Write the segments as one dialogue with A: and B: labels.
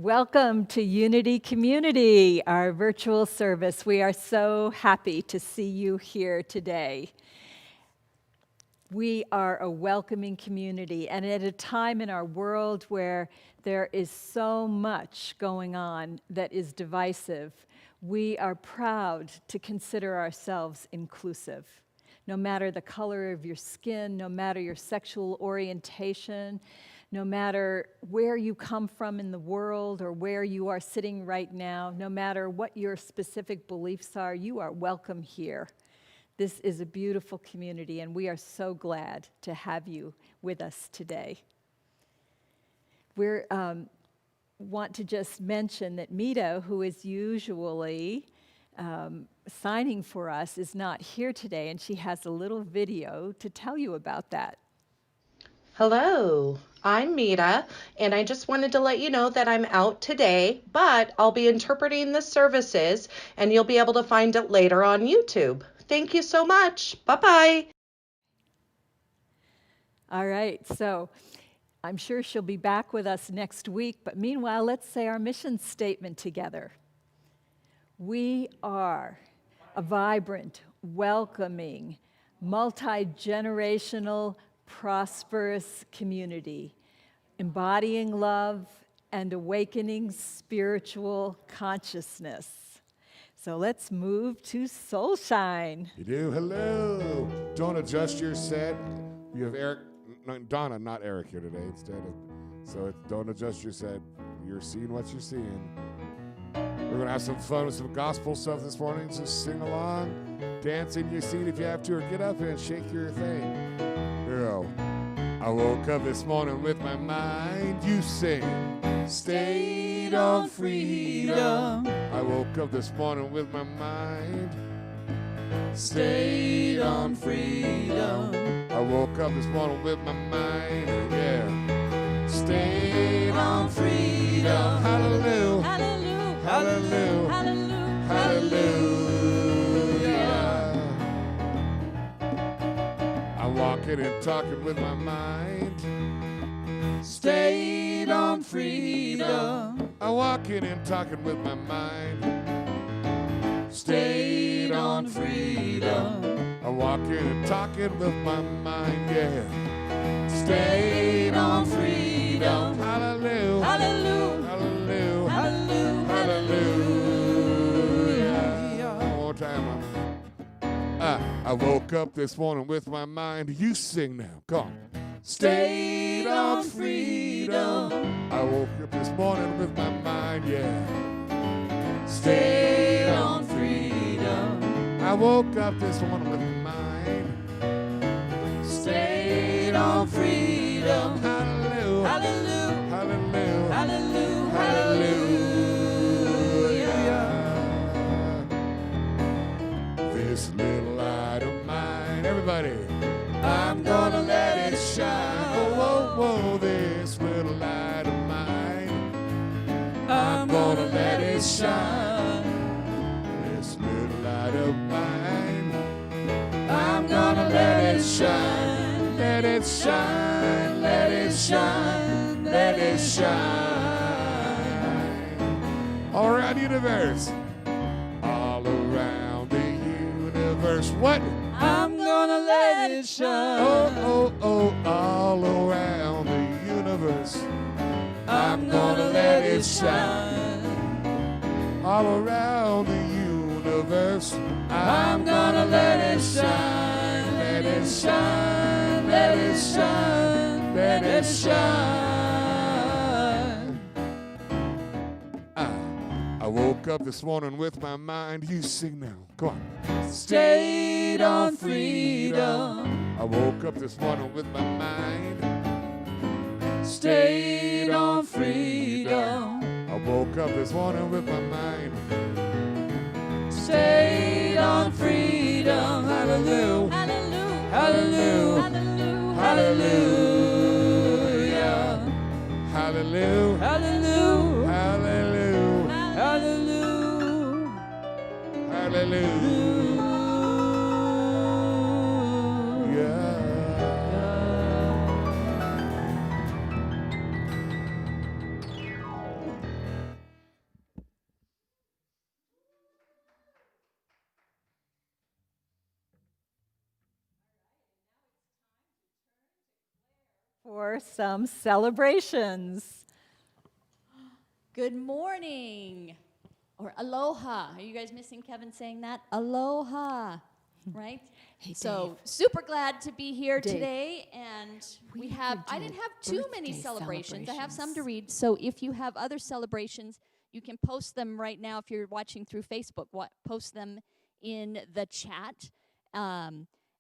A: Welcome to Unity Community, our virtual service. We are so happy to see you here today. We are a welcoming community, and at a time in our world where there is so much going on that is divisive, we are proud to consider ourselves inclusive. No matter the color of your skin, no matter your sexual orientation, no matter where you come from in the world or where you are sitting right now, no matter what your specific beliefs are, you are welcome here. This is a beautiful community, and we are so glad to have you with us today. We want to just mention that Mita, who is usually signing for us, is not here today, and she has a little video to tell you about that.
B: Hello, I'm Mita, and I just wanted to let you know that I'm out today, but I'll be interpreting the services, and you'll be able to find it later on YouTube. Thank you so much. Bye-bye.
A: All right, so I'm sure she'll be back with us next week, but meanwhile, let's say our mission statement together. We are a vibrant, welcoming, multi-generational, prosperous community, embodying love and awakening spiritual consciousness. So let's move to Soul Shine.
C: You do? Hello. Don't adjust your set. You have Eric, Donna, not Eric here today instead of, so don't adjust your set. You're seeing what you're seeing. We're going to have some fun with some gospel stuff this morning. Just sing along, dance in your seat if you have to, or get up and shake your thing. Girl, I woke up this morning with my mind, you sing, stayed on freedom. I woke up this morning with my mind, stayed on freedom. I woke up this morning with my mind, yeah, stayed on freedom. Hallelujah, hallelujah, hallelujah, hallelujah, hallelujah. I'm walking and talking with my mind, stayed on freedom. I'm walking and talking with my mind, stayed on freedom. I'm walking and talking with my mind, yeah, stayed on freedom. Hallelujah, hallelujah, hallelujah, hallelujah, hallelujah. One more time. I woke up this morning with my mind. You sing now. Come on. Stayed on freedom. I woke up this morning with my mind, yeah. Stayed on freedom. I woke up this morning with my mind. Stayed on freedom. Hallelujah. Hallelujah. Hallelujah. Hallelujah. Hallelujah. This little light of mine, everybody, I'm gonna let it shine. Oh, whoa, whoa, this little light of mine, I'm gonna let it shine. This little light of mine, I'm gonna let it shine. Let it shine, let it shine, let it shine. All around the universe, all around the universe. What?
D: I'm gonna let it shine.
C: Oh, oh, oh, all around the universe.
D: I'm gonna let it shine.
C: All around the universe.
D: I'm gonna let it shine. Let it shine. Let it shine. Let it shine.
C: I woke up this morning with my mind. You sing now. Come on.
D: Stayed on freedom.
C: I woke up this morning with my mind.
D: Stayed on freedom.
C: I woke up this morning with my mind.
D: Stayed on freedom. Hallelujah.
A: Hallelujah.
D: Hallelujah.
A: Hallelujah.
C: Hallelujah.
D: Hallelujah.
C: Hallelujah.
D: Hallelujah.
C: Hallelujah.
A: for some celebrations.
E: Good morning, or aloha. Are you guys missing Kevin saying that? Aloha, right?
A: Hey,
E: so super glad to be here
A: Dave.
E: today, and
A: We
E: I
A: never
E: didn't
A: did
E: have too many
A: birthday
E: celebrations. I have some to
A: celebrations.
E: read. So if you have other celebrations, you can post them right now. If you're watching through Facebook, post them in the chat.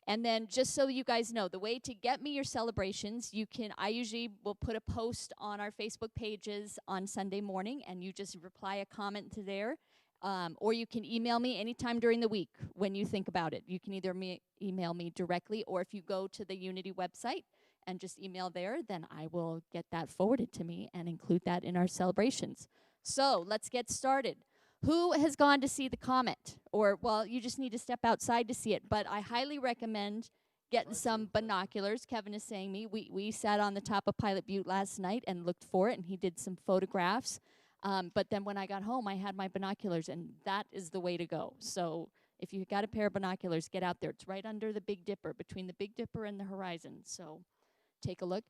E: And then just so you guys know, the way to get me your celebrations, I usually will put a post on our Facebook pages on Sunday morning, and you just reply a comment to there. Or you can email me anytime during the week when you think about it. You can either email me directly, or if you go to the Unity website and just email there, then I will get that forwarded to me and include that in our celebrations. So let's get started. Who has gone to see the comet? Or, well, you just need to step outside to see it. But I highly recommend getting some binoculars. Kevin is saying we sat on the top of Pilot Butte last night and looked for it, and he did some photographs. But then when I got home, I had my binoculars, and that is the way to go. So if you got a pair of binoculars, get out there. It's right under the Big Dipper, between the Big Dipper and the horizon. So take a look.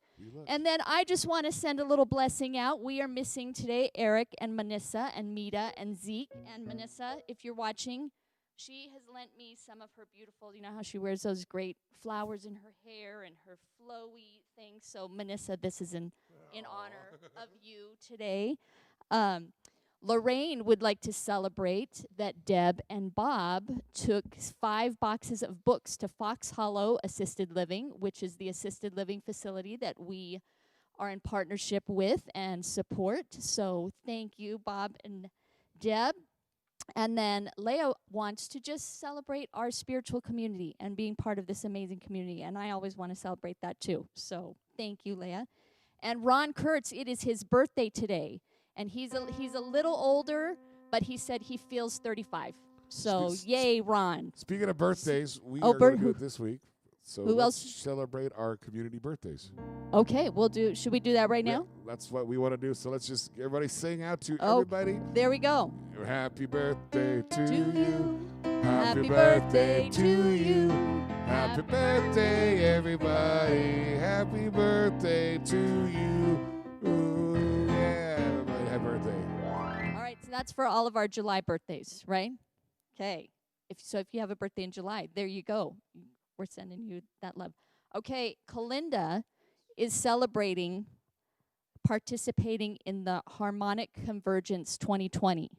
E: And then I just want to send a little blessing out. We are missing today Eric and Manissa and Mita and Zeke. And Manissa, if you're watching, she has lent me some of her beautiful, you know how she wears those great flowers in her hair and her flowy things. So Manissa, this is in honor of you today. Lorraine would like to celebrate that Deb and Bob took 5 boxes of books to Fox Hollow Assisted Living, which is the assisted living facility that we are in partnership with and support. So thank you, Bob and Deb. And then Leah wants to just celebrate our spiritual community and being part of this amazing community. And I always want to celebrate that too. So thank you, Leah. And Ron Kurtz, it is his birthday today. And he's a little older, but he said he feels 35. So yay, Ron.
C: Speaking of birthdays, we are going to do it this week. So
E: who
C: let's
E: else?
C: celebrate our community birthdays.
E: Okay, should we do that right now?
C: That's what we want to do. So let's just everybody sing out to everybody.
E: There we go.
C: Happy birthday to you.
E: Happy birthday to you.
C: Happy birthday, everybody. Happy birthday to you. Ooh, yeah, everybody, happy birthday.
E: All right, so that's for all of our July birthdays, right? Okay. If you have a birthday in July, there you go. We're sending you that love. Okay, Kalinda is celebrating participating in the Harmonic Convergence 2020.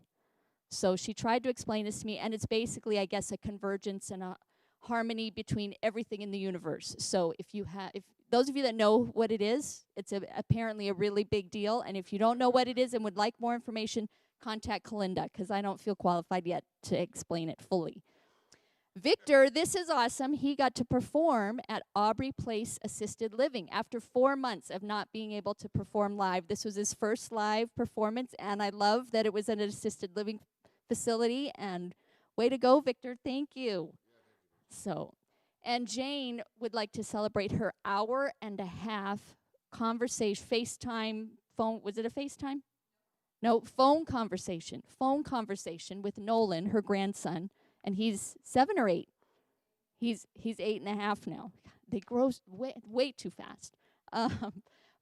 E: So she tried to explain this to me, and it's basically, I guess, a convergence and a harmony between everything in the universe. So if those of you that know what it is, it's apparently a really big deal. And if you don't know what it is and would like more information, contact Kalinda, because I don't feel qualified yet to explain it fully. Victor, this is awesome. He got to perform at Aubrey Place Assisted Living after 4 months of not being able to perform live. This was his first live performance, and I love that it was an assisted living facility. And way to go, Victor. Thank you. So, and Jane would like to celebrate her 1.5-hour conversation, FaceTime, phone. Was it a FaceTime? No, phone conversation with Nolan, her grandson. And he's 7 or 8. He's 8.5 now. They grow way too fast.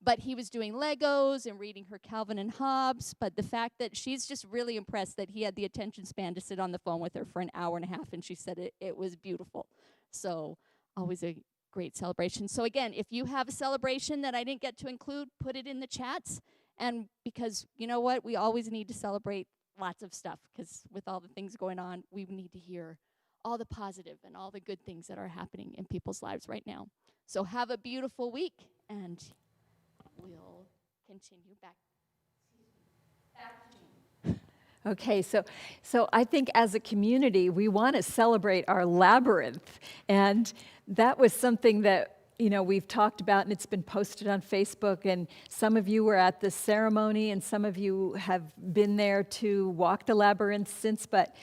E: But he was doing Legos and reading her Calvin and Hobbes. But the fact that she's just really impressed that he had the attention span to sit on the phone with her for 1.5 hours, and she said it was beautiful. So always a great celebration. So again, if you have a celebration that I didn't get to include, put it in the chats. And because you know what, we always need to celebrate lots of stuff, because with all the things going on, we need to hear all the positive and all the good things that are happening in people's lives right now. So have a beautiful week, and we'll continue back to you.
A: Okay, so I think as a community, we want to celebrate our Labyrinth. And that was something that we've talked about, and it's been posted on Facebook, and some of you were at the ceremony, and some of you have been there to walk the Labyrinth since, but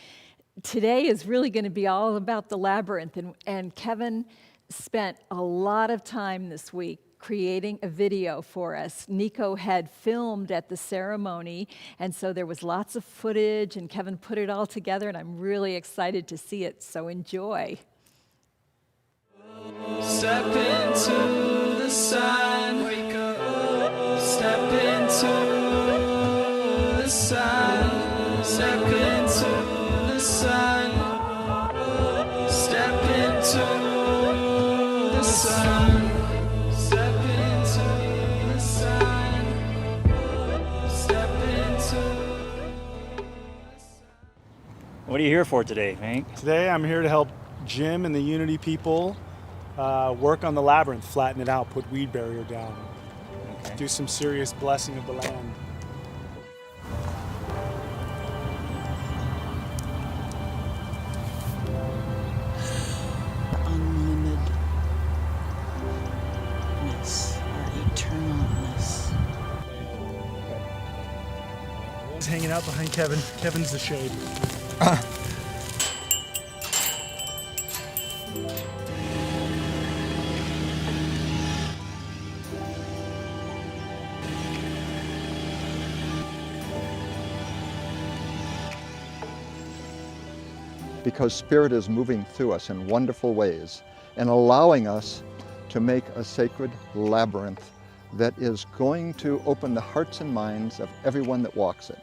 A: today is really going to be all about the Labyrinth, and Kevin spent a lot of time this week creating a video for us. Nico had filmed at the ceremony, and so there was lots of footage, and Kevin put it all together, and I'm really excited to see it, so enjoy.
D: Step into the sun. sun. Step into the sun. Step into the sun. Step into the sun. Step into.
F: What are you here for today, Hank?
G: Today I'm here to help Jim and the Unity people work on the labyrinth, flatten it out, put weed barrier down,
F: Okay.
G: do some serious blessing of the land.
H: Unlimitedness, our eternalness.
G: He's hanging out behind Kevin. Kevin's the shade.
I: Because Spirit is moving through us in wonderful ways and allowing us to make a sacred labyrinth that is going to open the hearts and minds of everyone that walks it.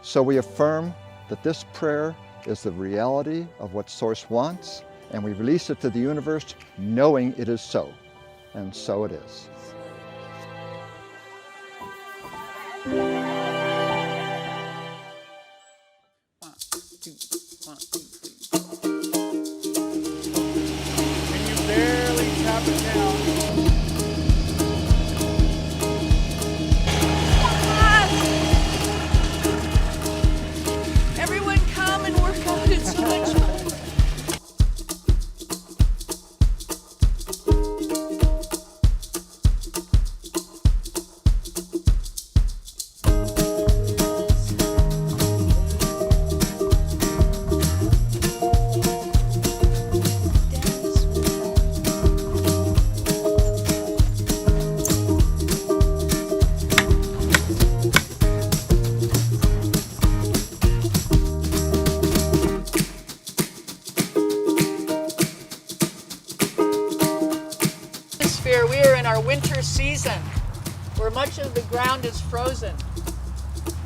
I: So we affirm that this prayer is the reality of what Source wants, and we release it to the universe knowing it is so. And so it is.
G: And you barely tap it down.
H: Everyone come and work out. It's so much fun.
J: We are in our winter season where much of the ground is frozen,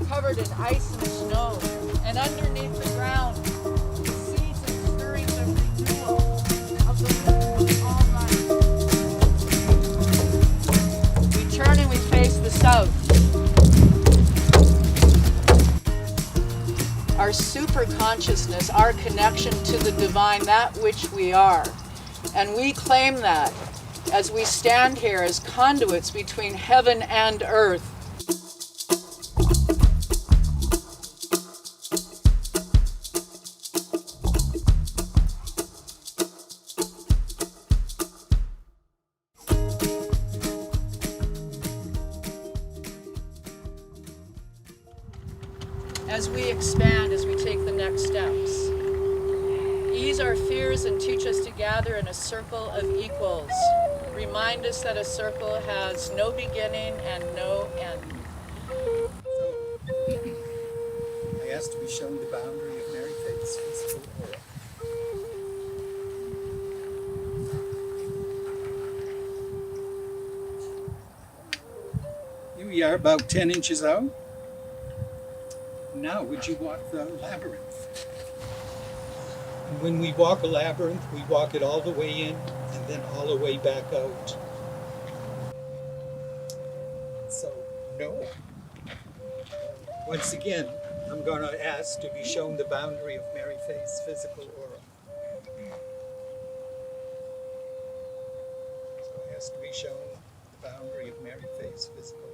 J: covered in ice and snow, and underneath the ground, the seeds and stirrings of renewal of the moon all night. We turn and we face the south. Our super consciousness, our connection to the divine, that which we are. And we claim that as we stand here as conduits between heaven and earth. As we expand, as we take the next steps, ease our fears and teach us to gather in a circle of equals. Remind us that a circle has no beginning and no end.
K: I asked to be shown the boundary of Mary Faith's physical aura. Here we are, about 10 inches out. Now, would you walk the labyrinth? And when we walk a labyrinth, we walk it all the way in and then all the way back out. So, no. Once again, I'm going to ask to be shown the boundary of Mary Faith's physical aura. So I ask to be shown the boundary of Mary Faith's physical aura.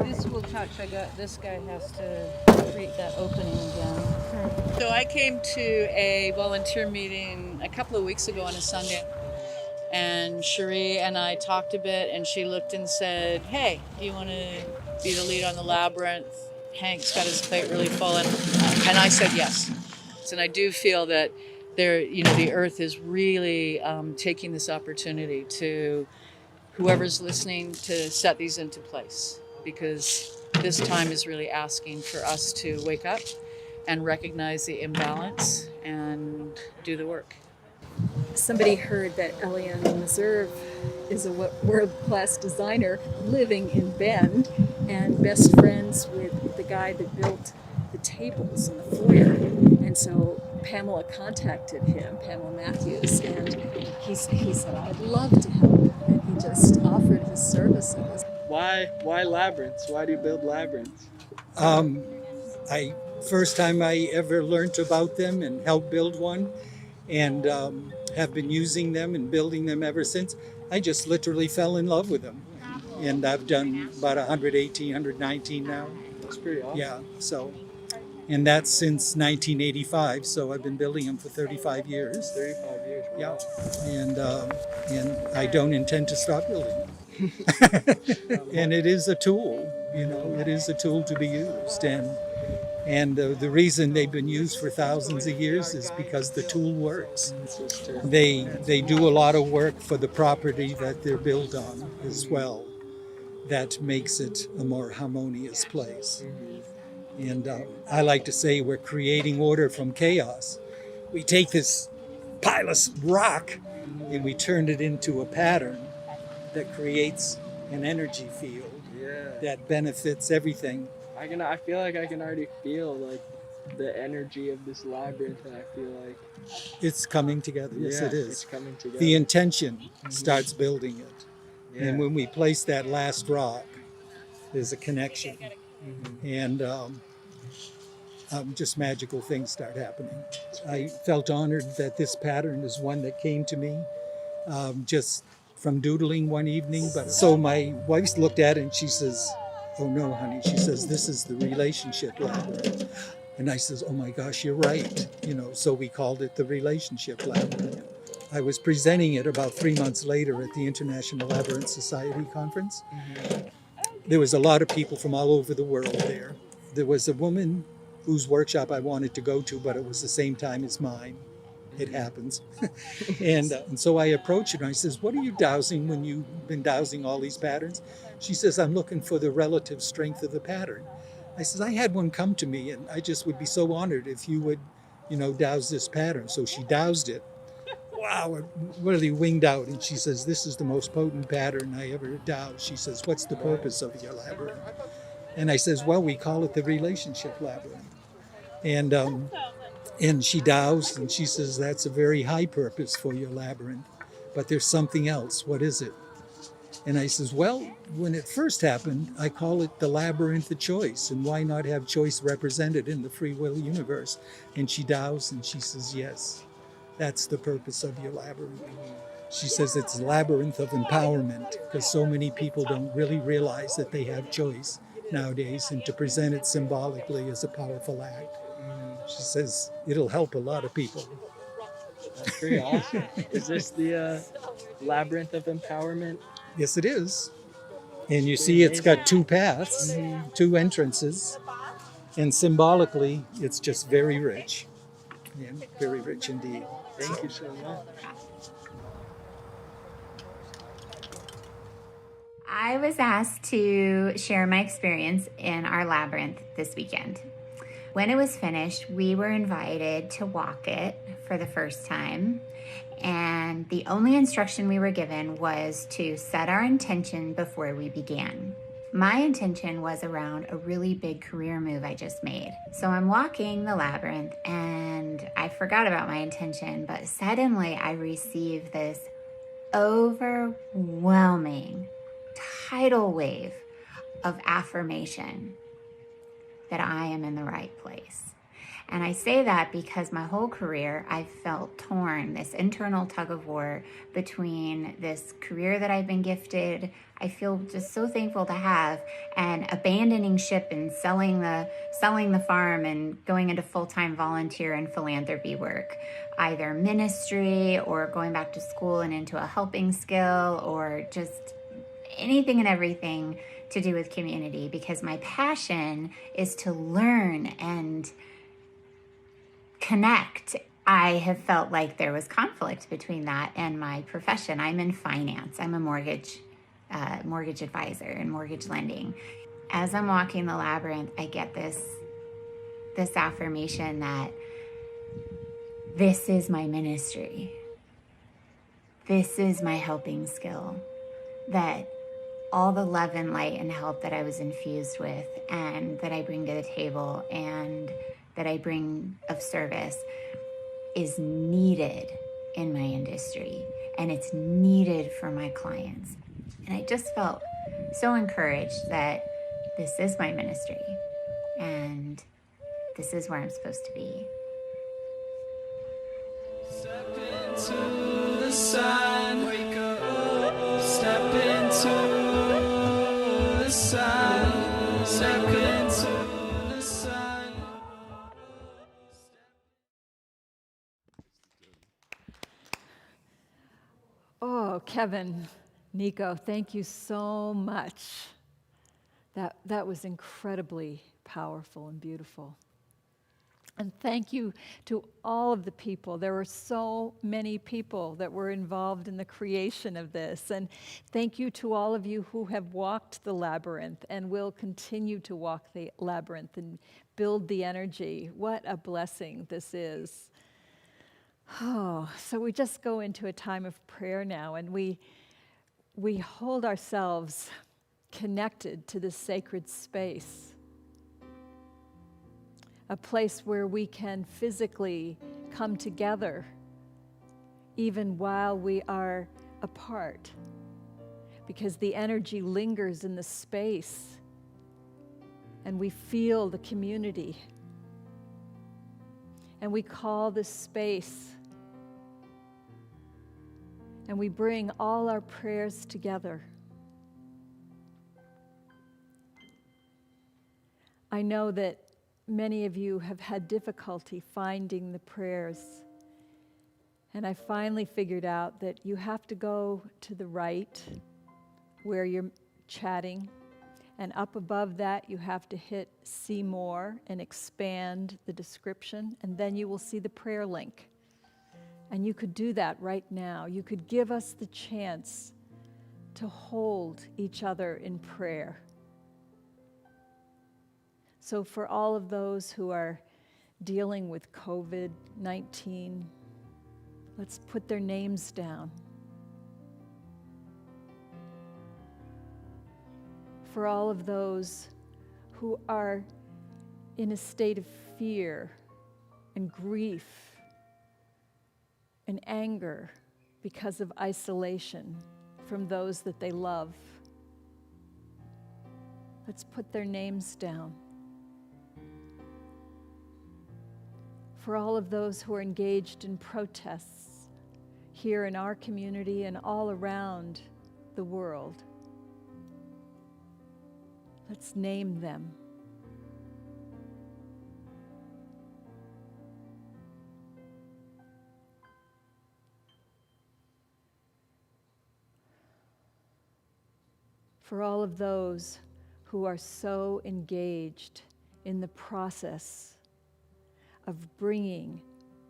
J: This will touch. This guy has to create that opening again. So I came to a volunteer meeting a couple of weeks ago on a Sunday, and Cherie and I talked a bit, and she looked and said, "Hey, do you want to be the lead on the labyrinth? Hank's got his plate really full," and I said yes. And I do feel that the earth is really taking this opportunity to whoever's listening to set these into place, because this time is really asking for us to wake up and recognize the imbalance and do the work.
A: Somebody heard that Eliane Meserve is a world-class designer living in Bend and best friends with the guy that built the tables in the foyer. And so Pamela contacted him, Pamela Matthews, and he said, I'd love to help. And he just offered his services.
L: Why labyrinths? Why do you build labyrinths?
K: First time I ever learned about them and helped build one, and have been using them and building them ever since. I just literally fell in love with them. And I've done about 118, 119 now.
L: That's pretty awesome.
K: Yeah, so, and that's since 1985, so I've been building them for 35 years.
L: 35 years.
K: Yeah, and I don't intend to stop building them. And it is a tool, it is a tool to be used. And the reason they've been used for thousands of years is because the tool works. They do a lot of work for the property that they're built on as well. That makes it a more harmonious place. And I like to say we're creating order from chaos. We take this pile of rock and we turn it into a pattern that creates an energy field that benefits everything.
L: I feel like I can already feel like the energy of this labyrinth, and I feel like
K: it's coming together. Yes, it is.
L: It's coming together.
K: The intention starts building it. Yeah. And when we place that last rock, there's a connection. And just magical things start happening. I felt honored that this pattern is one that came to me just from doodling one evening. But so my wife looked at it and she says, oh no, honey, she says, this is the relationship labyrinth. And I says, oh my gosh, you're right. So we called it the relationship labyrinth. I was presenting it about 3 months later at the International Labyrinth Society conference. There was a lot of people from all over the world there. There was a woman whose workshop I wanted to go to, but it was the same time as mine. It happens. And so I approached her and I says, what are you dowsing when you've been dowsing all these patterns? She says, I'm looking for the relative strength of the pattern. I says, I had one come to me and I just would be so honored if you would, douse this pattern. So she dowsed it. Wow, it really winged out. And she says, this is the most potent pattern I ever dowsed. She says, what's the purpose of your labyrinth? And I says, well, we call it the relationship labyrinth. And she dowsed and she says, that's a very high purpose for your labyrinth. But there's something else. What is it? And I says, well, when it first happened, I call it the labyrinth of choice. And why not have choice represented in the free will universe? And she dowsed and she says, yes, that's the purpose of your labyrinth. She says it's a labyrinth of empowerment because so many people don't really realize that they have choice nowadays, and to present it symbolically is a powerful act. She says it'll help a lot of people.
L: That's pretty awesome. Is this the labyrinth of empowerment?
K: Yes, it is. And you see it's got two paths, two entrances, and symbolically it's just very rich. Yeah, very rich indeed.
L: Thank you so much.
M: I was asked to share my experience in our labyrinth this weekend. When it was finished, we were invited to walk it for the first time. And the only instruction we were given was to set our intention before we began. My intention was around a really big career move I just made. So I'm walking the labyrinth and I forgot about my intention, but suddenly I received this overwhelming tidal wave of affirmation that I am in the right place. And I say that because my whole career I felt torn, this internal tug of war between this career that I've been gifted, I feel just so thankful to have, and abandoning ship and selling the farm and going into full-time volunteer and philanthropy work, either ministry or going back to school and into a helping skill or just anything and everything to do with community, because my passion is to learn and connect. I have felt like there was conflict between that and my profession. I'm in finance. I'm a mortgage advisor in mortgage lending. As I'm walking the labyrinth, I get this this affirmation that this is my ministry. This is my helping skill. That all the love and light and help that I was infused with and that I bring to the table and that I bring of service is needed in my industry, and it's needed for my clients. And I just felt so encouraged that this is my ministry and this is where I'm supposed to be.
D: Step into the sun, wake up. Step into the sun, step into the sun.
A: Oh, Kevin, Nico, thank you so much. That was incredibly powerful and beautiful. And thank you to all of the people. There were so many people that were involved in the creation of this. And thank you to all of you who have walked the labyrinth and will continue to walk the labyrinth and build the energy. What a blessing this is. Oh, so we just go into a time of prayer now, and we hold ourselves connected to this sacred space, a place where we can physically come together even while we are apart, because the energy lingers in the space and we feel the community. And we call this space and we bring all our prayers together. I know that many of you have had difficulty finding the prayers. And I finally figured out that you have to go to the right where you're chatting. And up above that, you have to hit see more and expand the description. And then you will see the prayer link. And you could do that right now. You could give us the chance to hold each other in prayer. So for all of those who are dealing with COVID-19, let's put their names down. For all of those who are in a state of fear and grief and anger because of isolation from those that they love, let's put their names down. For all of those who are engaged in protests here in our community and all around the world, let's name them. For all of those who are so engaged in the process of bringing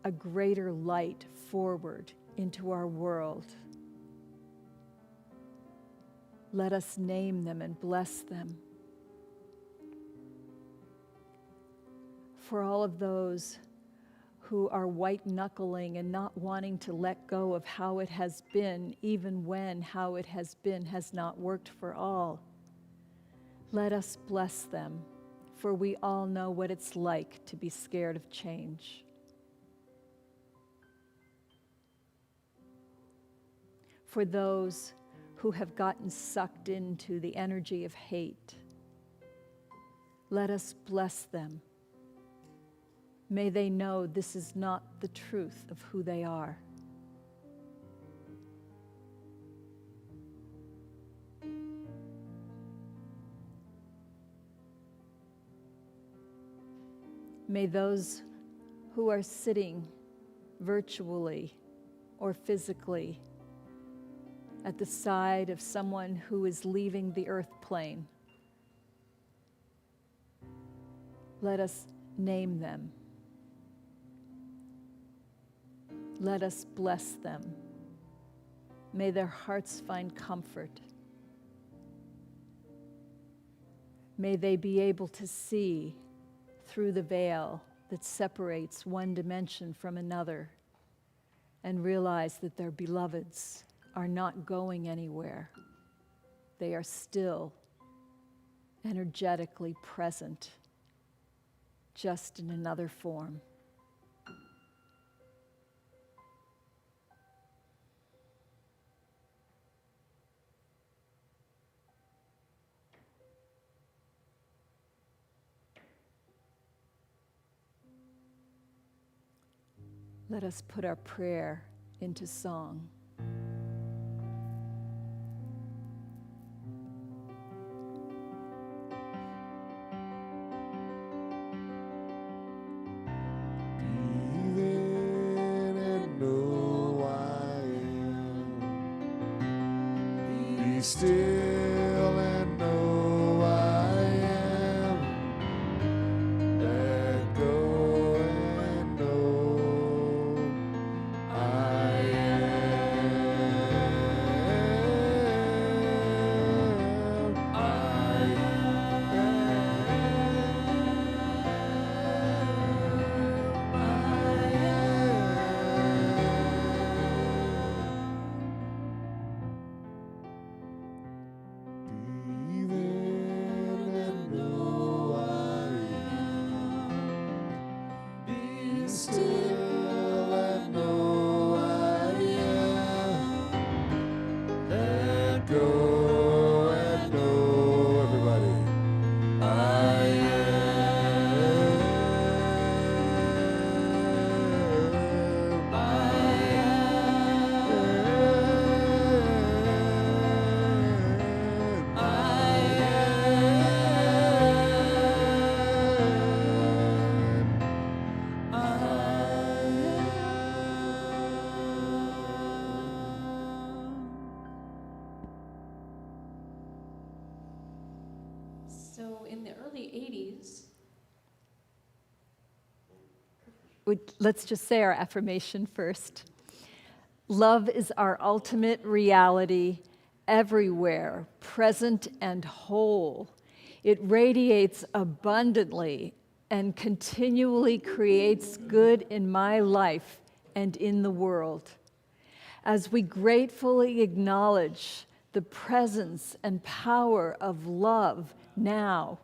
A: a greater light forward into our world, let us name them and bless them. For all of those who are white-knuckling and not wanting to let go of how it has been, even when how it has been has not worked for all, let us bless them, for we all know what it's like to be scared of change. For those who have gotten sucked into the energy of hate, let us bless them. May they know this is not the truth of who they are. May those who are sitting virtually or physically at the side of someone who is leaving the earth plane, let us name them. Let us bless them. May their hearts find comfort. May they be able to see through the veil that separates one dimension from another and realize that their beloveds are not going anywhere. They are still energetically present, just in another form. Let us put our prayer into song.
C: Be still and know I am. Let go and know I am. I still and know I am. Let go and know, everybody. I am.
N: So in the early 80s,
A: Let's just say our affirmation first. Love is our ultimate reality, everywhere, present and whole. It radiates abundantly and continually creates good in my life and in the world. As we gratefully acknowledge the presence and power of love now,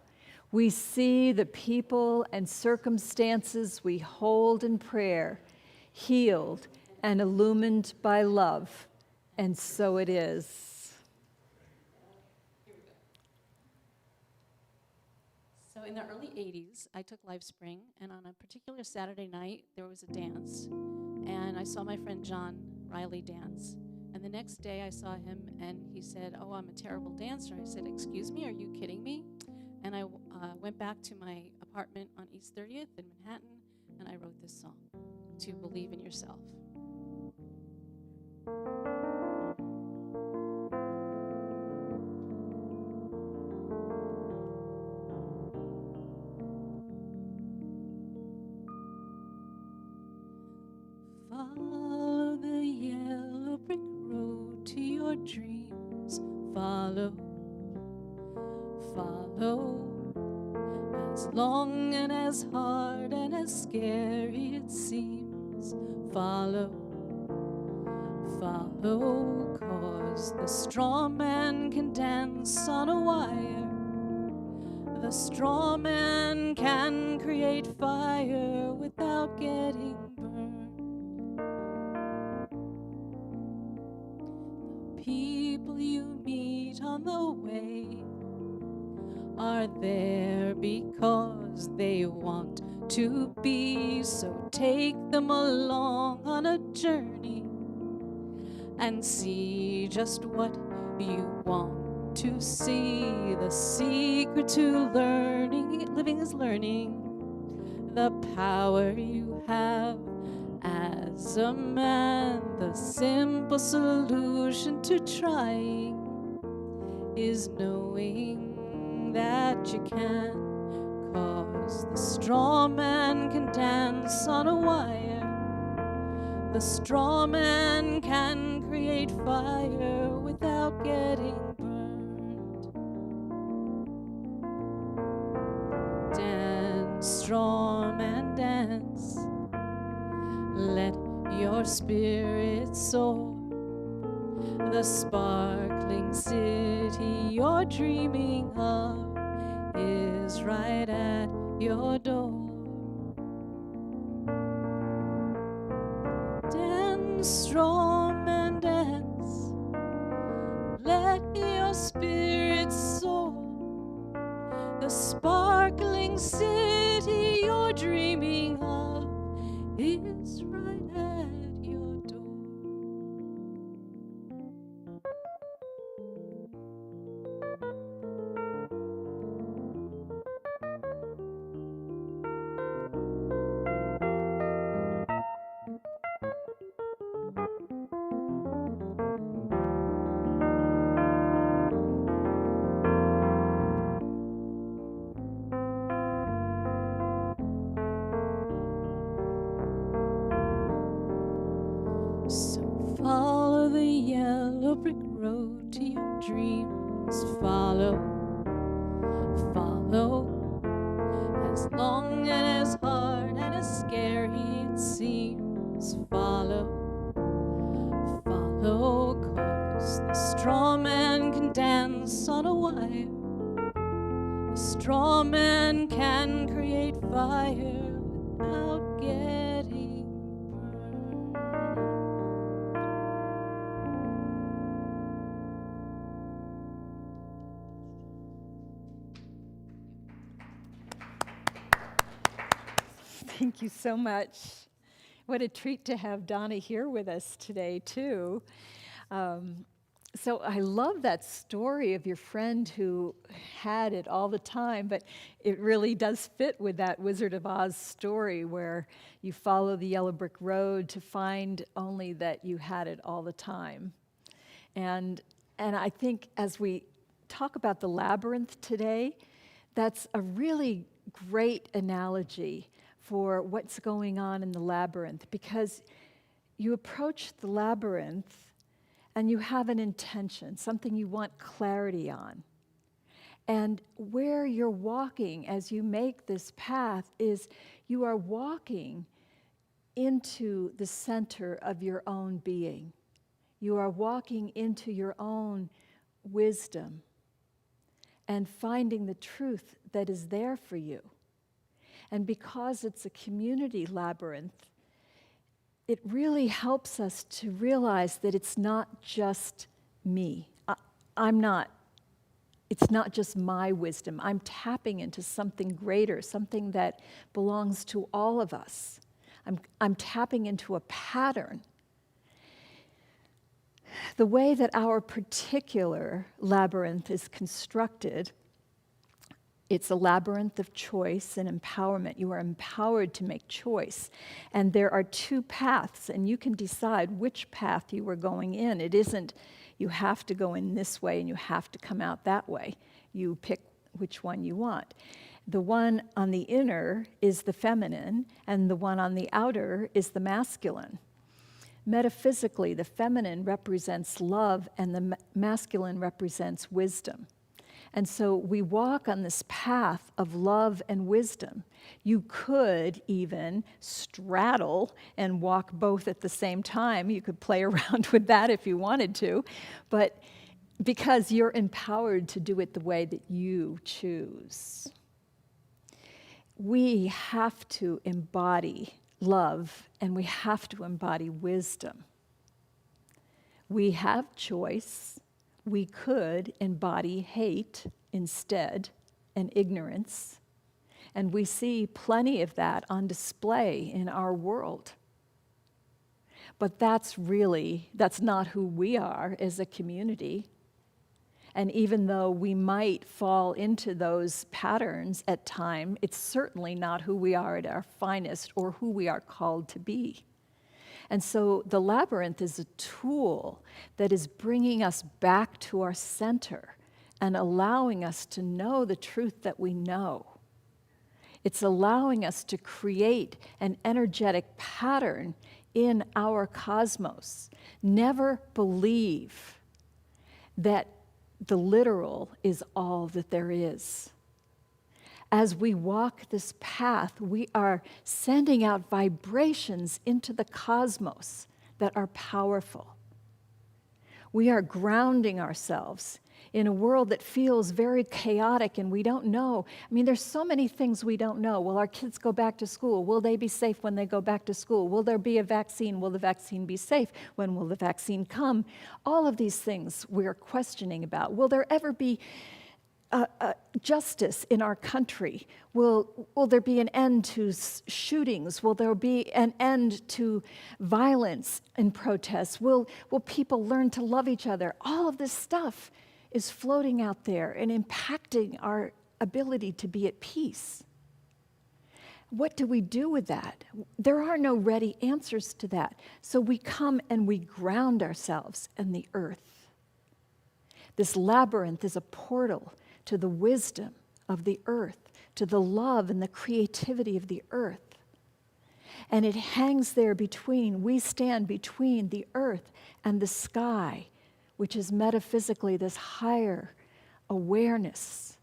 A: we see the people and circumstances we hold in prayer healed and illumined by love, and so it is.
N: so in the early 80s, I took LifeSpring, and on a particular Saturday night, there was a dance, and I saw my friend John Riley dance. And the next day I saw him, and he said, "Oh, I'm a terrible dancer." I said, "Excuse me, are you kidding me?" And I went back to my apartment on East 30th in Manhattan, and I wrote this song, "To Believe in Yourself." Follow the yellow brick road to your dreams. Follow, follow. As long and as hard and as scary it seems. Follow, follow. 'Cause the straw man can dance on a wire. The straw man can create fire without getting burned. The people you meet on the way are there because they want to be. So take them along on a journey and see just what you want to see. The secret to living is learning the power you have as a man. The simple solution to trying is knowing that you can. 'Cause the straw man can dance on a wire. The straw man can create fire without getting burned. Dance, straw spirit soar. The sparkling city you're dreaming of is right at your door. Dance, strum and dance, let your spirit soar. The sparkling city you're dreaming of is right at your door. So follow the yellow brick road to your dreams. Follow, follow. As long and as hard and as scary it seems. Follow, follow. 'Cause the straw man can dance on a wire. The straw man can create fire without getting
A: Thank you so much. What a treat to have Donna here with us today, too. So I love that story of your friend who had it all the time, but it really does fit with that Wizard of Oz story where you follow the yellow brick road to find only that you had it all the time. And I think as we talk about the labyrinth today, that's a really great analogy for what's going on in the labyrinth, because you approach the labyrinth and you have an intention, something you want clarity on. And where you're walking as you make this path is you are walking into the center of your own being. You are walking into your own wisdom and finding the truth that is there for you. And because it's a community labyrinth, it really helps us to realize that it's not just me. It's not just my wisdom. I'm tapping into something greater, something that belongs to all of us. I'm tapping into a pattern. The way that our particular labyrinth is constructed, it's a labyrinth of choice and empowerment. You are empowered to make choice. And there are two paths, and you can decide which path you are going in. It isn't you have to go in this way and you have to come out that way. You pick which one you want. The one on the inner is the feminine, and the one on the outer is the masculine. Metaphysically, the feminine represents love and the masculine represents wisdom. And so we walk on this path of love and wisdom. You could even straddle and walk both at the same time. You could play around with that if you wanted to, but because you're empowered to do it the way that you choose. We have to embody love and we have to embody wisdom. We have choice. We could embody hate instead and ignorance, and we see plenty of that on display in our world. But that's not who we are as a community. And even though we might fall into those patterns at times, it's certainly not who we are at our finest or who we are called to be. And so the labyrinth is a tool that is bringing us back to our center and allowing us to know the truth that we know. It's allowing us to create an energetic pattern in our cosmos. Never believe that the literal is all that there is. As we walk this path, we are sending out vibrations into the cosmos that are powerful. We are grounding ourselves in a world that feels very chaotic and we don't know. I mean, there's so many things we don't know. Will our kids go back to school? Will they be safe when they go back to school? Will there be a vaccine? Will the vaccine be safe? When will the vaccine come? All of these things we're questioning about. Will there ever be justice in our country? Will there be an end to shootings? Will there be an end to violence and protests? Will people learn to love each other? All of this stuff is floating out there and impacting our ability to be at peace. What do we do with that? There are no ready answers to that. So we come and we ground ourselves in the earth. This labyrinth is a portal to the wisdom of the earth, to the love and the creativity of the earth. And it hangs there we stand between the earth and the sky, which is metaphysically this higher awareness.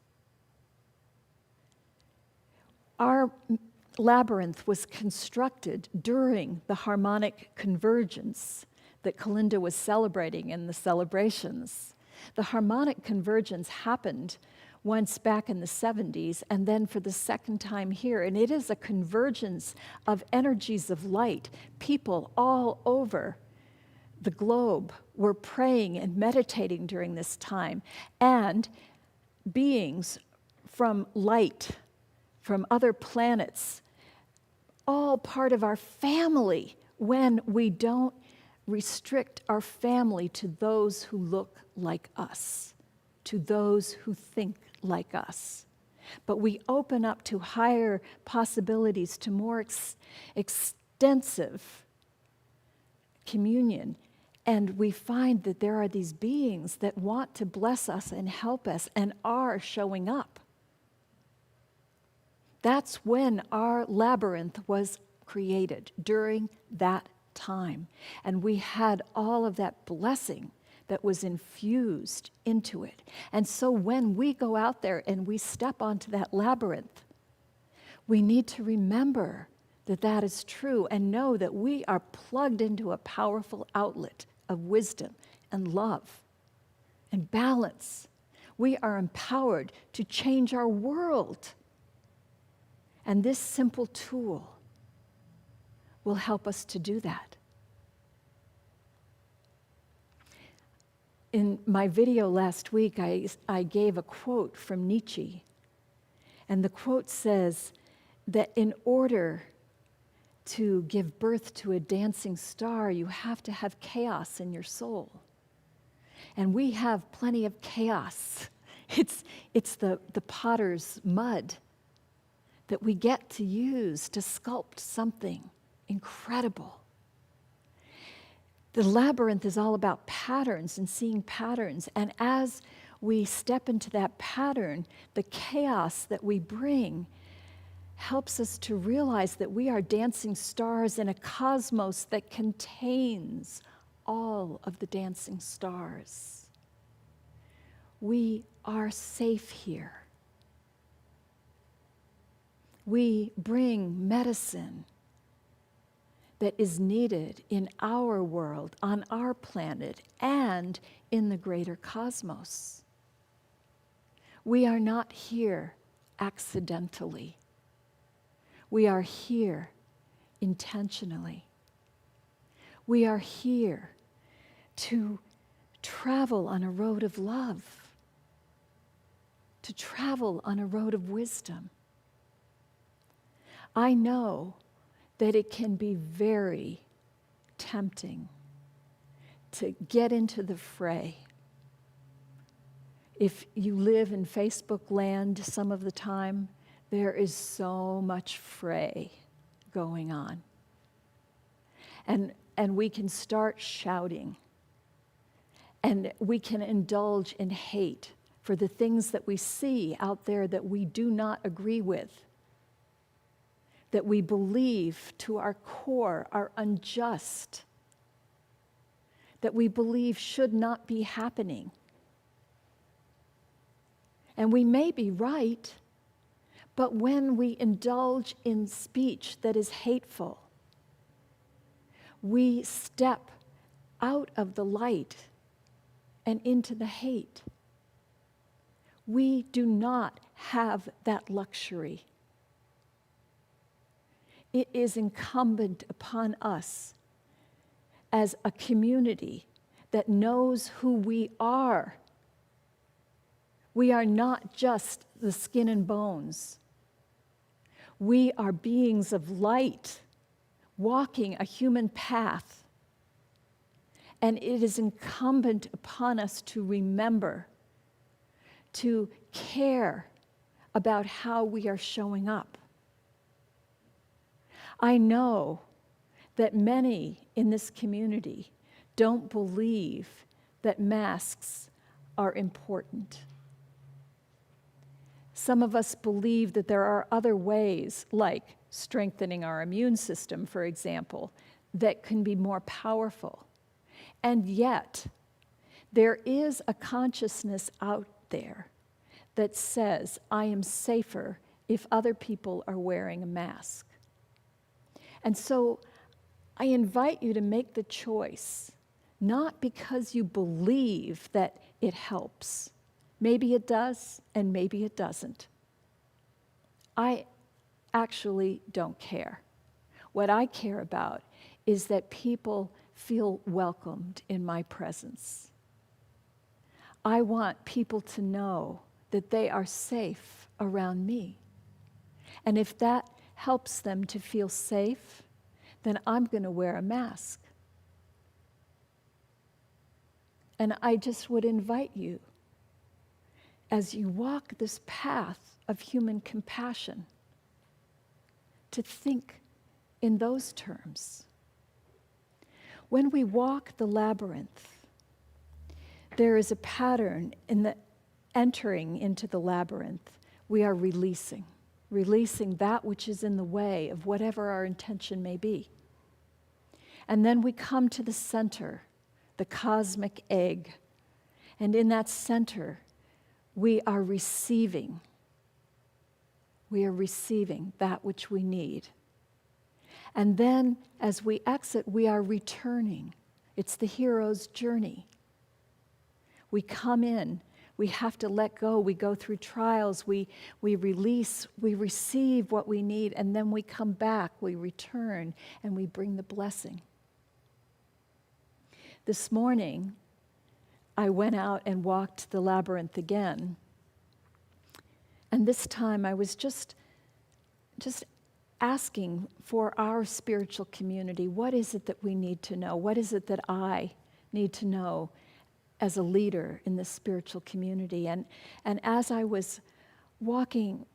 A: Our labyrinth was constructed during the harmonic convergence that Kalinda was celebrating in the celebrations. The harmonic convergence happened once back in the 70s and then for the second time here. And it is a convergence of energies of light. People all over the globe were praying and meditating during this time. And beings from light, from other planets, all part of our family when we don't restrict our family to those who look like us, to those who think like us. But we open up to higher possibilities, to more extensive communion. And we find that there are these beings that want to bless us and help us and are showing up. That's when our labyrinth was created, during that time. And we had all of that blessing that was infused into it. And so when we go out there and we step onto that labyrinth, we need to remember that that is true and know that we are plugged into a powerful outlet of wisdom and love and balance. We are empowered to change our world. And this simple tool will help us to do that. In my video last week, I gave a quote from Nietzsche. And the quote says that in order to give birth to a dancing star, you have to have chaos in your soul. And we have plenty of chaos. It's the potter's mud that we get to use to sculpt something incredible. The labyrinth is all about patterns and seeing patterns. And as we step into that pattern, the chaos that we bring helps us to realize that we are dancing stars in a cosmos that contains all of the dancing stars. We are safe here. We bring medicine that is needed in our world, on our planet, and in the greater cosmos. We are not here accidentally. We are here intentionally. We are here to travel on a road of love, to travel on a road of wisdom. I know that it can be very tempting to get into the fray. If you live in Facebook land some of the time, there is so much fray going on. And we can start shouting. And we can indulge in hate for the things that we see out there that we do not agree with, that we believe to our core are unjust, that we believe should not be happening. And we may be right, but when we indulge in speech that is hateful, we step out of the light and into the hate. We do not have that luxury. It is incumbent upon us as a community that knows who we are. We are not just the skin and bones. We are beings of light, walking a human path. And it is incumbent upon us to remember, to care about how we are showing up. I know that many in this community don't believe that masks are important. Some of us believe that there are other ways, like strengthening our immune system, for example, that can be more powerful. And yet, there is a consciousness out there that says, I am safer if other people are wearing a mask. And so I invite you to make the choice, not because you believe that it helps. Maybe it does, and maybe it doesn't. I actually don't care. What I care about is that people feel welcomed in my presence. I want people to know that they are safe around me. And if that helps them to feel safe, then I'm going to wear a mask. And I just would invite you, as you walk this path of human compassion, to think in those terms. When we walk the labyrinth, there is a pattern in the entering into the labyrinth. We are releasing that which is in the way of whatever our intention may be. And then we come to the center, the cosmic egg. And in that center, we are receiving. We are receiving that which we need. And then as we exit, we are returning. It's the hero's journey. We come in, we have to let go, we go through trials, we release, we receive what we need, and then we come back, we return, and we bring the blessing. This morning, I went out and walked the labyrinth again. And this time I was just asking for our spiritual community, what is it that we need to know? What is it that I need to know as a leader in this spiritual community? And as I was walking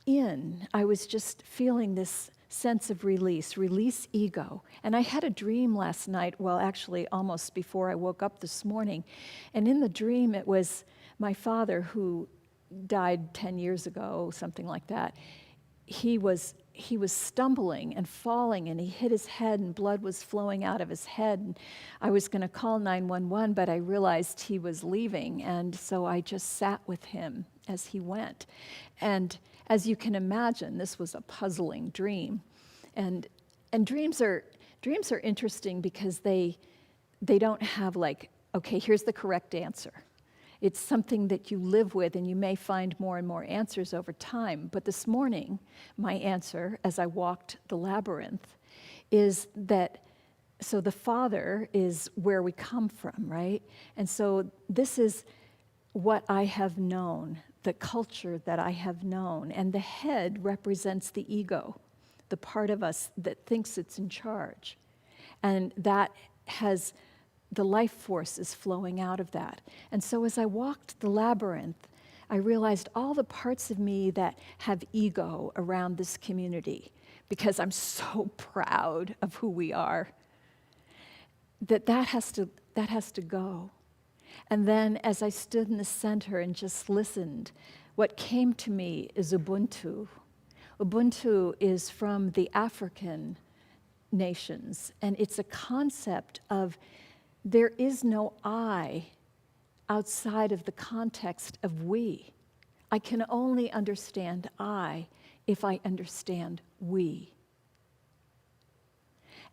A: in, I was just feeling this sense of release ego. And I had a dream last night, well, actually almost before I woke up this morning. And in the dream, it was my father, who died 10 years ago, something like that. He was stumbling and falling, and he hit his head, and blood was flowing out of his head. And I was going to call 911, but I realized he was leaving, and so I just sat with him as he went. And as you can imagine, this was a puzzling dream. And dreams are interesting because they don't have like, okay, here's the correct answer. It's something that you live with, and you may find more and more answers over time. But this morning, my answer, as I walked the labyrinth, is that, so the Father is where we come from, right? And so this is what I have known, the culture that I have known. And the head represents the ego, the part of us that thinks it's in charge. And that has the life force is flowing out of that. And so as I walked the labyrinth, I realized all the parts of me that have ego around this community, because I'm so proud of who we are, that has to go. And then as I stood in the center and just listened, what came to me is Ubuntu. Ubuntu is from the African nations, and it's a concept of there is no I outside of the context of we. I can only understand I if I understand we.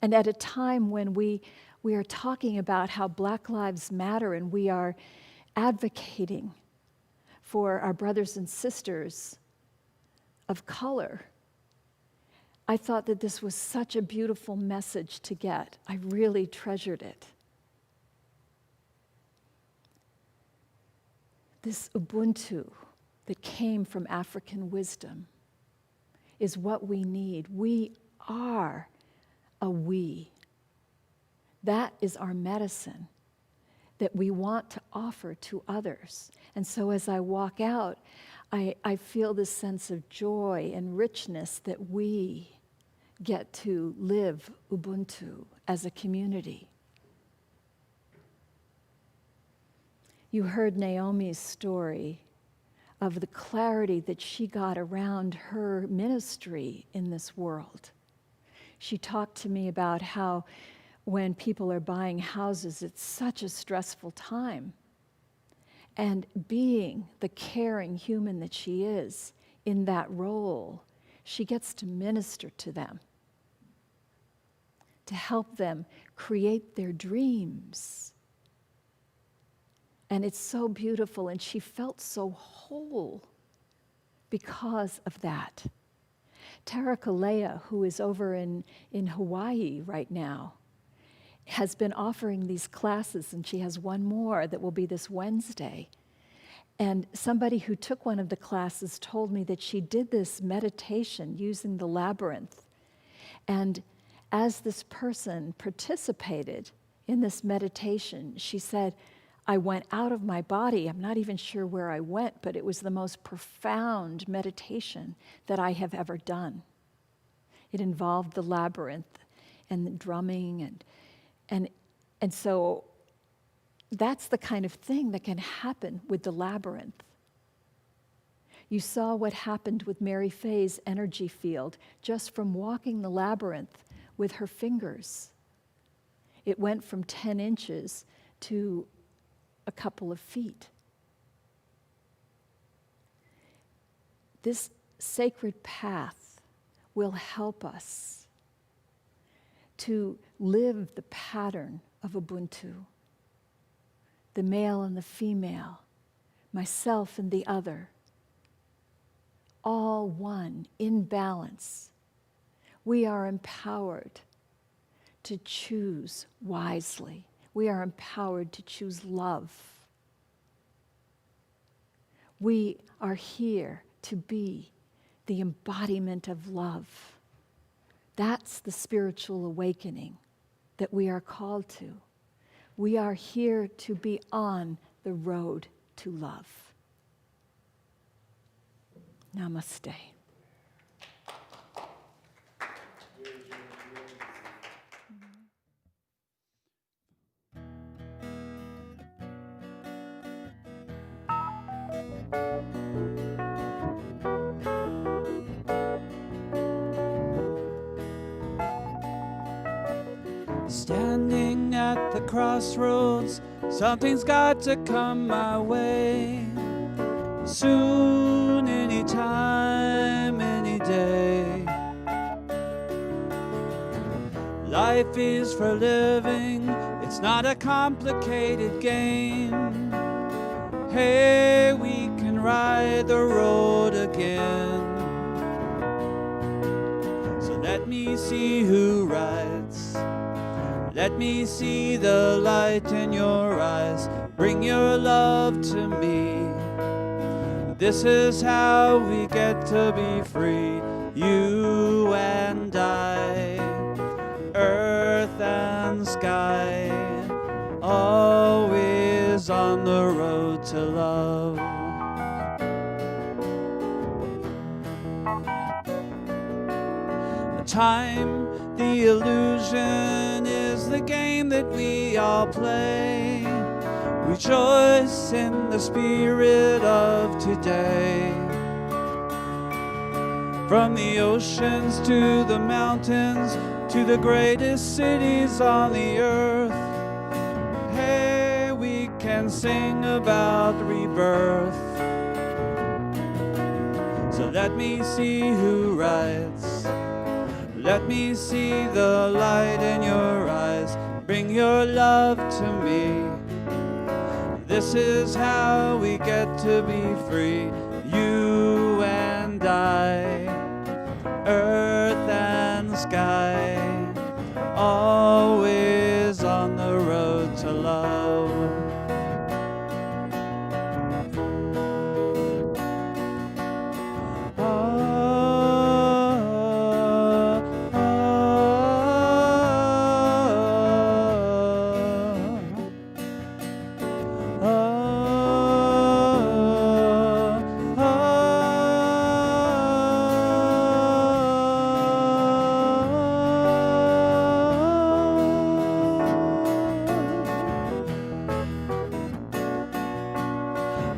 A: And at a time when we are talking about how Black Lives Matter and we are advocating for our brothers and sisters of color, I thought that this was such a beautiful message to get. I really treasured it. This Ubuntu that came from African wisdom is what we need. We are a we. That is our medicine that we want to offer to others. And so as I walk out, I feel this sense of joy and richness that we get to live Ubuntu as a community. You heard Naomi's story of the clarity that she got around her ministry in this world. She talked to me about how when people are buying houses, it's such a stressful time. And being the caring human that she is in that role, she gets to minister to them, to help them create their dreams. And it's so beautiful, and she felt so whole because of that. Tarakalea, who is over in Hawaii right now, has been offering these classes, and she has one more that will be this Wednesday. And somebody who took one of the classes told me that she did this meditation using the Labyrinth. And as this person participated in this meditation, she said, I went out of my body. I'm not even sure where I went, but it was the most profound meditation that I have ever done. It involved the labyrinth and the drumming and so that's the kind of thing that can happen with the labyrinth. You saw what happened with Mary Faye's energy field just from walking the labyrinth with her fingers. It went from 10 inches to a couple of feet. This sacred path will help us to live the pattern of Ubuntu, the male and the female, myself and the other, all one, in balance. We are empowered to choose wisely. We are empowered to choose love. We are here to be the embodiment of love. That's the spiritual awakening that we are called to. We are here to be on the road to love. Namaste.
D: Standing at the crossroads, something's got to come my way. Soon, anytime, any day. Life is for living, it's not a complicated game. Hey, we can ride the road again. So let me see who rides. Let me see the light in your eyes. Bring your love to me. This is how we get to be free, you and I, earth and sky, always on the road to love. Time, the illusion, is the game that we all play. Rejoice in the spirit of today. From the oceans to the mountains, to the greatest cities on the earth, hey, we can sing about rebirth. So let me see who rides. Let me see the light in your eyes. Bring your love to me. This is how we get to be free, you and I, earth and sky, always on the road to love.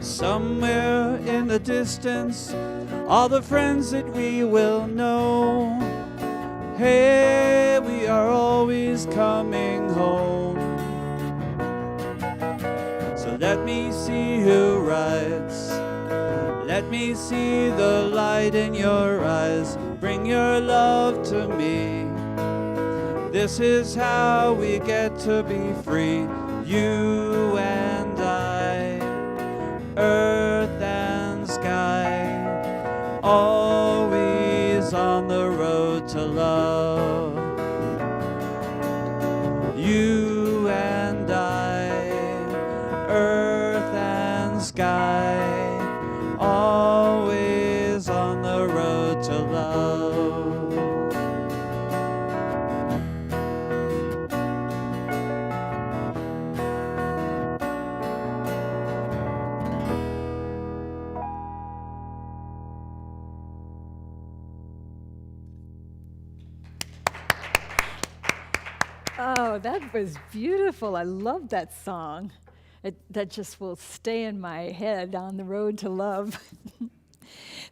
D: Somewhere in the distance, all the friends that we will know. Hey, we are always coming home. So let me see who rides. Let me see the light in your eyes. Bring your love to me. This is how we get to be free, you and I, earth and sky, always on the road to love. You and I, earth and sky, always on the road to love.
A: Oh, that was beautiful. I love that song. That just will stay in my head, On the Road to Love.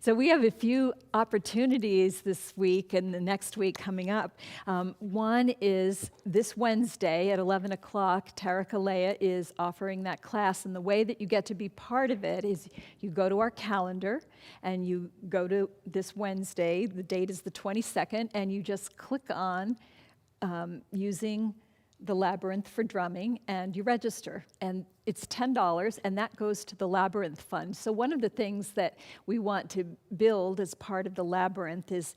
A: So we have a few opportunities this week and the next week coming up. One is this Wednesday at 11 o'clock, Tarek Leah is offering that class. And the way that you get to be part of it is you go to our calendar and you go to this Wednesday. The date is the 22nd, and you just click on using the Labyrinth for drumming, and you register. And it's $10, and that goes to the Labyrinth Fund. So one of the things that we want to build as part of the Labyrinth is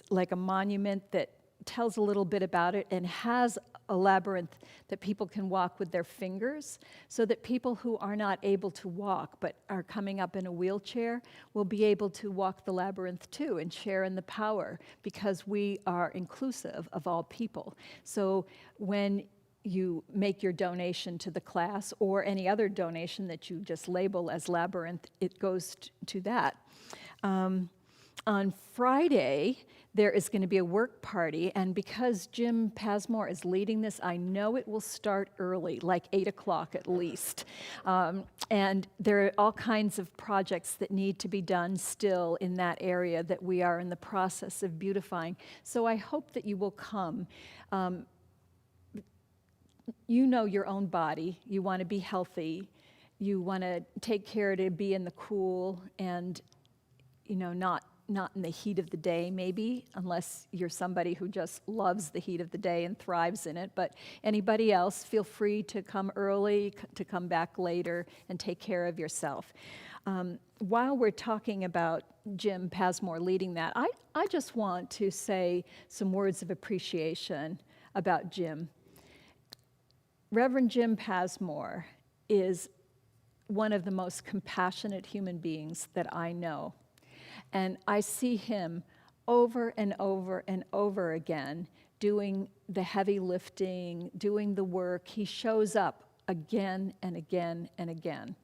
A: like a monument that tells a little bit about it and has a labyrinth that people can walk with their fingers, so that people who are not able to walk but are coming up in a wheelchair will be able to walk the labyrinth too and share in the power, because we are inclusive of all people. So when you make your donation to the class, or any other donation that you just label as Labyrinth, it goes to that. On Friday, there is going to be a work party, and because Jim Pasmore is leading this, I know it will start early, like 8 o'clock at least. And there are all kinds of projects that need to be done still in that area that we are in the process of beautifying. So I hope that you will come. You know your own body. You want to be healthy. You want to take care to be in the cool and, not in the heat of the day, maybe, unless you're somebody who just loves the heat of the day and thrives in it. But anybody else, feel free to come early, to come back later, and take care of yourself. While we're talking about Jim Pasmore leading that, I just want to say some words of appreciation about Jim. Reverend Jim Pasmore is one of the most compassionate human beings that I know. And I see him over and over and over again doing the heavy lifting, doing the work. He shows up again and again and again.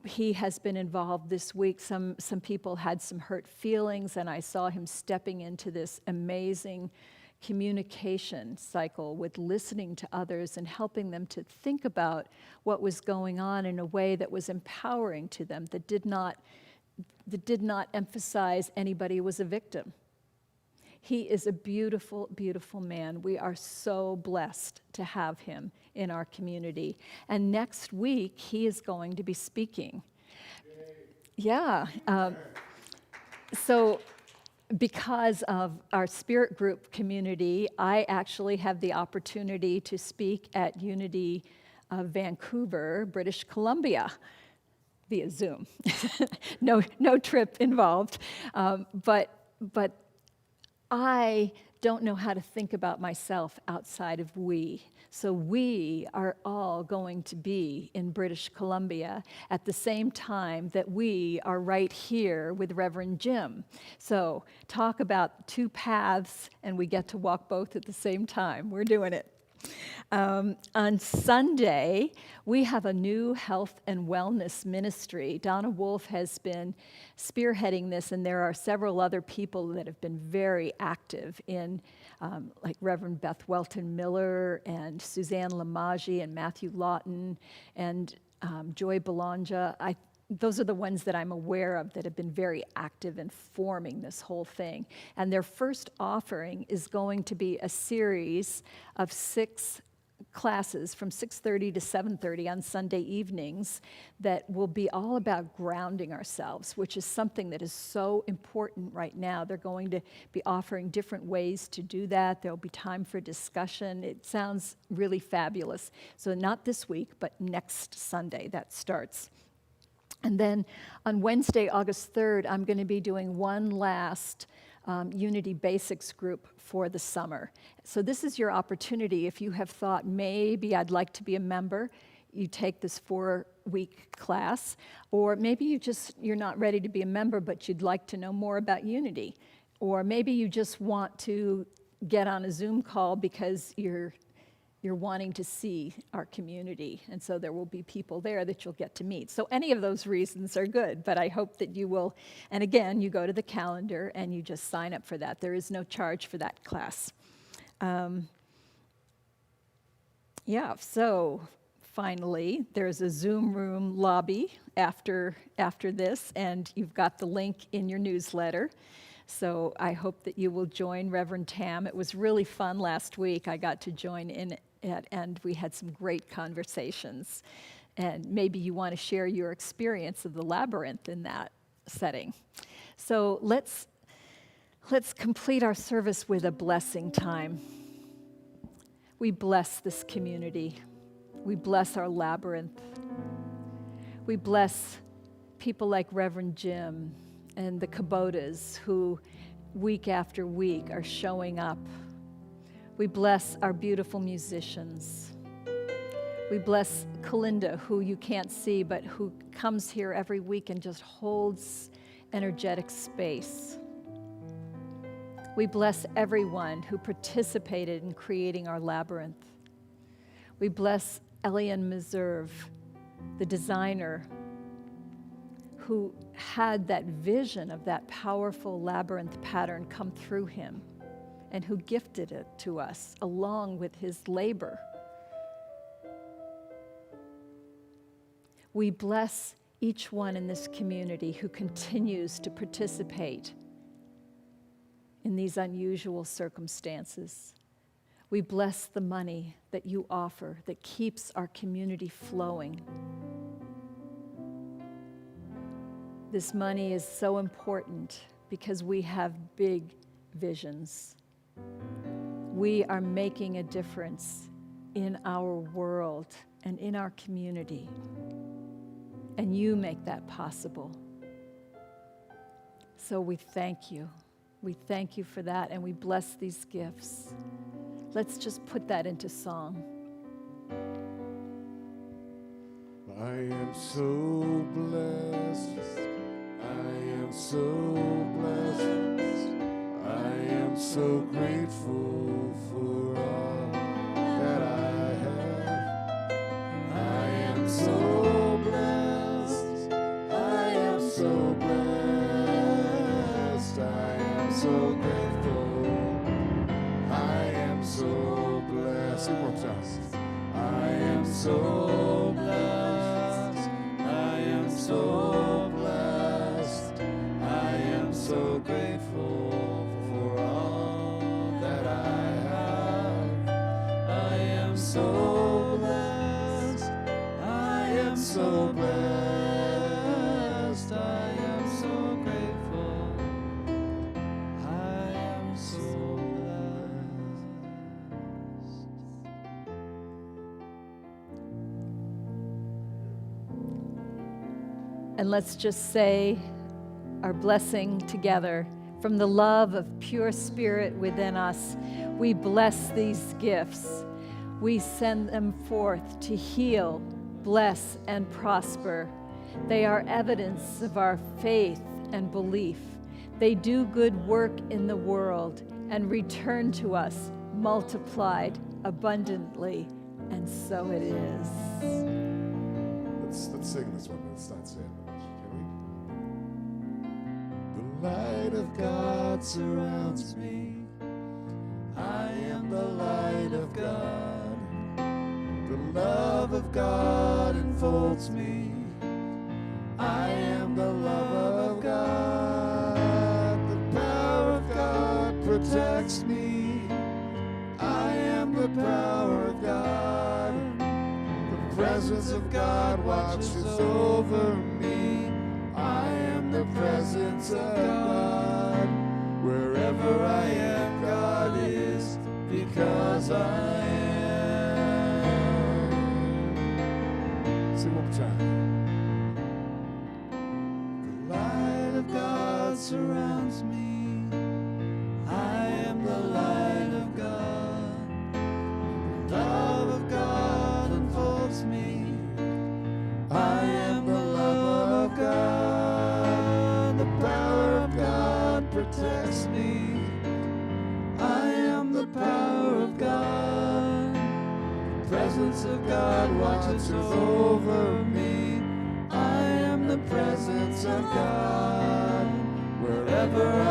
A: He has been involved this week. Some people had some hurt feelings, and I saw him stepping into this amazing communication cycle with listening to others and helping them to think about what was going on in a way that was empowering to them, that did not emphasize anybody was a victim. He is a beautiful, beautiful man. We are so blessed to have him in our community. And next week, he is going to be speaking. Yeah. So because of our spirit group community, I actually have the opportunity to speak at Unity of Vancouver, British Columbia, via Zoom. No trip involved. But I don't know how to think about myself outside of we. So we are all going to be in British Columbia at the same time that we are right here with Reverend Jim. So talk about two paths, and we get to walk both at the same time. We're doing it. On Sunday, we have a new health and wellness ministry. Donna Wolf has been spearheading this, and there are several other people that have been very active in, like Reverend Beth Welton Miller and Suzanne Lamagi and Matthew Lawton and Joy Belongia. Those are the ones that I'm aware of that have been very active in forming this whole thing. And their first offering is going to be a series of 6 classes from 6:30 to 7:30 on Sunday evenings that will be all about grounding ourselves, which is something that is so important right now. They're going to be offering different ways to do that. There'll be time for discussion. It sounds really fabulous. So not this week, but next Sunday that starts. And then on Wednesday, August 3rd, I'm going to be doing one last Unity Basics group for the summer. So this is your opportunity. If you have thought, maybe I'd like to be a member, you take this 4-week class. Or maybe you're not ready to be a member, but you'd like to know more about Unity. Or maybe you just want to get on a Zoom call because you're wanting to see our community, and so there will be people there that you'll get to meet. So any of those reasons are good, but I hope that you will, and again, you go to the calendar and you just sign up for that. There is no charge for that class. So finally, there's a Zoom room lobby after this, and you've got the link in your newsletter. So I hope that you will join Reverend Tam. It was really fun last week. I got to join in it, and we had some great conversations. And maybe you want to share your experience of the Labyrinth in that setting. So let's complete our service with a blessing time. We bless this community. We bless our Labyrinth. We bless people like Reverend Jim and the Kubotas who week after week are showing up. We bless our beautiful musicians. We bless Kalinda, who you can't see, but who comes here every week and just holds energetic space. We bless everyone who participated in creating our Labyrinth. We bless Elian Meserve, the designer, who had that vision of that powerful labyrinth pattern come through him and who gifted it to us along with his labor. We bless each one in this community who continues to participate in these unusual circumstances. We bless the money that you offer that keeps our community flowing. This money is so important because we have big visions. We are making a difference in our world and in our community. And you make that possible. So we thank you. We thank you for that, and we bless these gifts. Let's just put that into song.
C: I am so blessed. I am so blessed. I am so grateful for all that I have. I am so blessed. I am so blessed. I am so grateful. I am so blessed. One more time. I am so blessed. I am so blessed. I am so grateful for all that I have. I am so blessed. I am so blessed. I am so grateful.
A: And let's just say our blessing together. From the love of pure spirit within us, we bless these gifts. We send them forth to heal, bless, and prosper. They are evidence of our faith and belief. They do good work in the world and return to us multiplied abundantly, and so it is.
C: Let's sing this one. Let's not say it. The light of God surrounds me. I am the light of God. The love of God enfolds me. I am the love of God. The power of God protects me. I am the power of God. The presence of God watches over me. I am the presence of God. Wherever I am, God is, because I am. Sing one more time. The light of God surrounds me. I am the light of God. The love of God enfolds me. I am the love of God. The power of God protects me. I am the power of God. The presence of God watches over me. I am the presence of God. Wherever